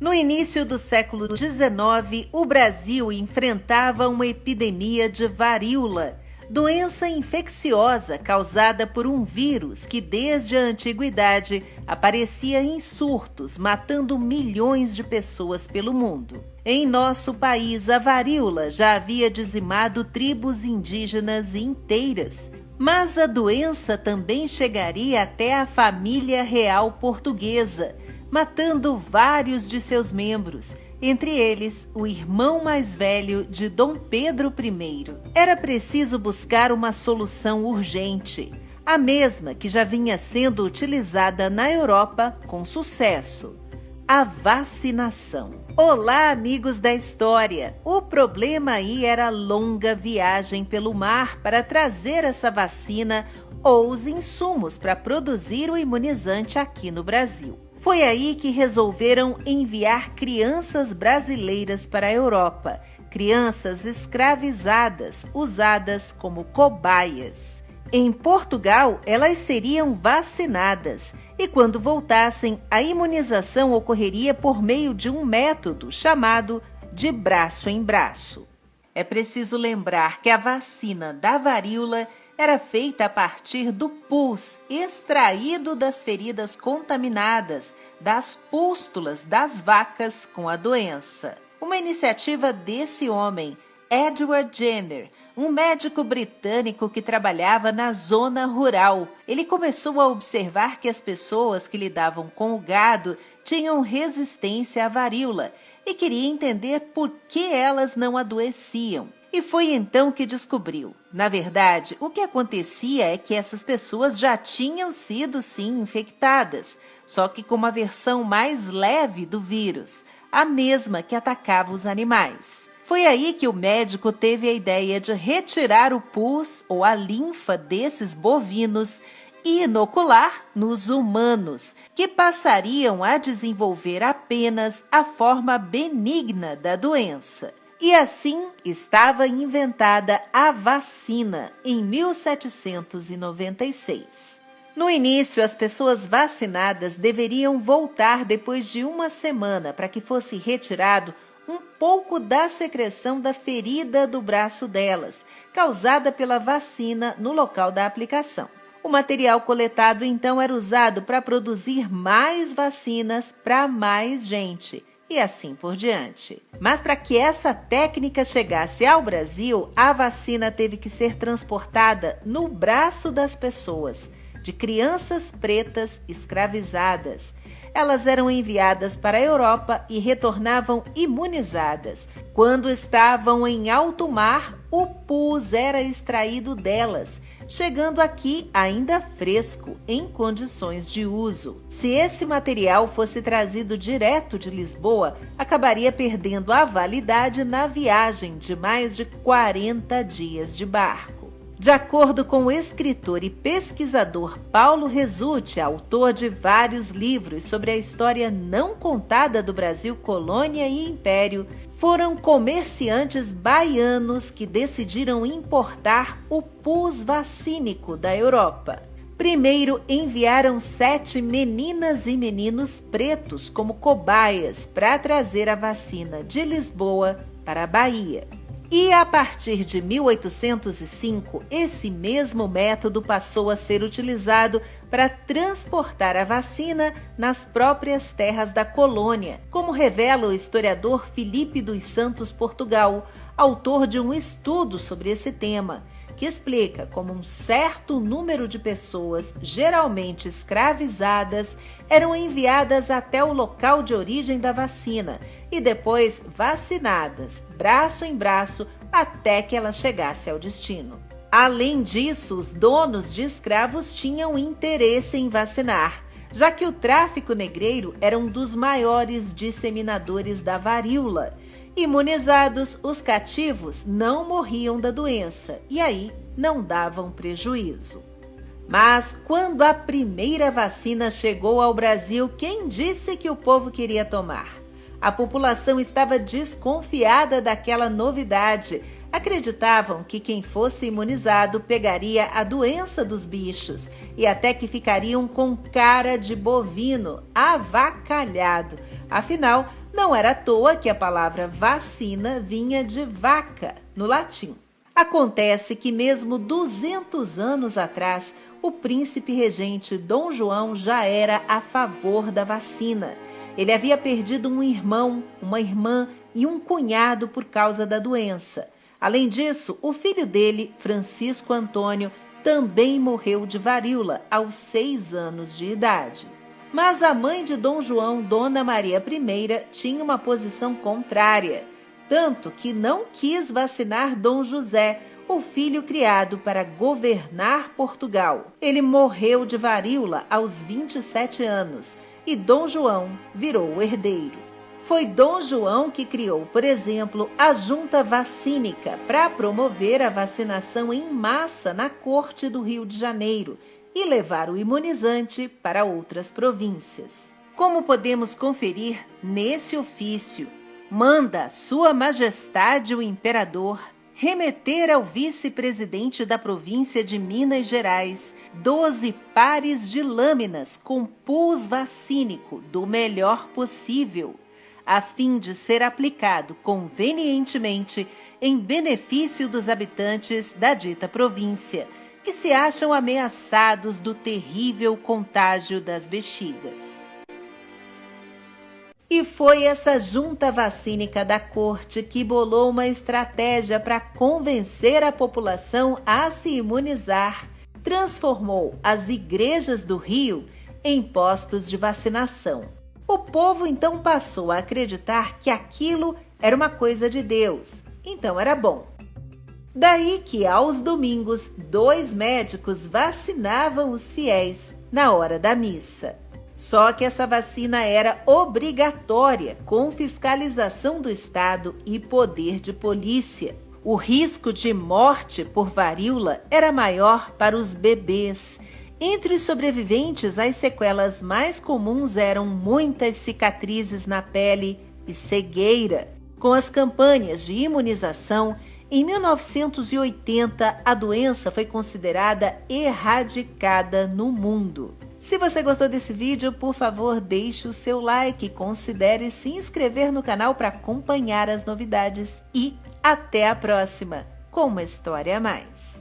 No início do século XIX, o Brasil enfrentava uma epidemia de varíola, doença infecciosa causada por um vírus que desde a antiguidade aparecia em surtos, matando milhões de pessoas pelo mundo. Em nosso país, a varíola já havia dizimado tribos indígenas inteiras, mas a doença também chegaria até a família real portuguesa, matando vários de seus membros, entre eles o irmão mais velho de Dom Pedro I. Era preciso buscar uma solução urgente, a mesma que já vinha sendo utilizada na Europa com sucesso: a vacinação. Olá, amigos da história! O problema aí era a longa viagem pelo mar para trazer essa vacina ou os insumos para produzir o imunizante aqui no Brasil. Foi aí que resolveram enviar crianças brasileiras para a Europa, crianças escravizadas, usadas como cobaias. Em Portugal, elas seriam vacinadas e, quando voltassem, a imunização ocorreria por meio de um método chamado de braço em braço. É preciso lembrar que a vacina da varíola era feita a partir do pus extraído das feridas contaminadas das pústulas das vacas com a doença. Uma iniciativa desse homem, Edward Jenner, um médico britânico que trabalhava na zona rural. Ele começou a observar que as pessoas que lidavam com o gado tinham resistência à varíola e queria entender por que elas não adoeciam. E foi então que descobriu. Na verdade, o que acontecia é que essas pessoas já tinham sido, sim, infectadas, só que com uma versão mais leve do vírus, a mesma que atacava os animais. Foi aí que o médico teve a ideia de retirar o pus ou a linfa desses bovinos e inocular nos humanos, que passariam a desenvolver apenas a forma benigna da doença. E assim estava inventada a vacina em 1796. No início, as pessoas vacinadas deveriam voltar depois de uma semana para que fosse retirado um pouco da secreção da ferida do braço delas, causada pela vacina no local da aplicação. O material coletado então era usado para produzir mais vacinas para mais gente, e assim por diante. Mas para que essa técnica chegasse ao Brasil, a vacina teve que ser transportada no braço das pessoas, de crianças pretas escravizadas. Elas eram enviadas para a Europa e retornavam imunizadas. Quando estavam em alto mar, o pus era extraído delas, chegando aqui ainda fresco, em condições de uso. Se esse material fosse trazido direto de Lisboa, acabaria perdendo a validade na viagem de mais de 40 dias de barco. De acordo com o escritor e pesquisador Paulo Resutti, autor de vários livros sobre a história não contada do Brasil, colônia e império, foram comerciantes baianos que decidiram importar o pus vacínico da Europa. Primeiro enviaram 7 meninas e meninos pretos como cobaias para trazer a vacina de Lisboa para a Bahia. E a partir de 1805, esse mesmo método passou a ser utilizado para transportar a vacina nas próprias terras da colônia, como revela o historiador Filipe dos Santos Portugal, autor de um estudo sobre esse tema, que explica como um certo número de pessoas, geralmente escravizadas, eram enviadas até o local de origem da vacina e depois vacinadas, braço em braço, até que ela chegasse ao destino. Além disso, os donos de escravos tinham interesse em vacinar, já que o tráfico negreiro era um dos maiores disseminadores da varíola. Imunizados, os cativos não morriam da doença e aí não davam prejuízo. Mas quando a primeira vacina chegou ao Brasil, quem disse que o povo queria tomar? A população estava desconfiada daquela novidade. Acreditavam que quem fosse imunizado pegaria a doença dos bichos e até que ficariam com cara de bovino, avacalhado. Afinal, não era à toa que a palavra vacina vinha de vaca, no latim. Acontece que mesmo 200 anos atrás, o príncipe regente Dom João já era a favor da vacina. Ele havia perdido um irmão, uma irmã e um cunhado por causa da doença. Além disso, o filho dele, Francisco Antônio, também morreu de varíola aos 6 anos de idade. Mas a mãe de Dom João, Dona Maria I, tinha uma posição contrária, tanto que não quis vacinar Dom José, o filho criado para governar Portugal. Ele morreu de varíola aos 27 anos e Dom João virou o herdeiro. Foi Dom João que criou, por exemplo, a Junta Vacínica para promover a vacinação em massa na corte do Rio de Janeiro e levar o imunizante para outras províncias. Como podemos conferir nesse ofício, manda Sua Majestade o Imperador remeter ao vice-presidente da província de Minas Gerais 12 pares de lâminas com pus vacínico do melhor possível, a fim de ser aplicado convenientemente em benefício dos habitantes da dita província, que se acham ameaçados do terrível contágio das bexigas. E foi essa junta vacínica da corte que bolou uma estratégia para convencer a população a se imunizar, transformou as igrejas do Rio em postos de vacinação. O povo então passou a acreditar que aquilo era uma coisa de Deus, então era bom. Daí que, aos domingos, 2 médicos vacinavam os fiéis na hora da missa. Só que essa vacina era obrigatória, com fiscalização do Estado e poder de polícia. O risco de morte por varíola era maior para os bebês. Entre os sobreviventes, as sequelas mais comuns eram muitas cicatrizes na pele e cegueira. Com as campanhas de imunização, em 1980, a doença foi considerada erradicada no mundo. Se você gostou desse vídeo, por favor, deixe o seu like e considere se inscrever no canal para acompanhar as novidades. E até a próxima, com uma história a mais.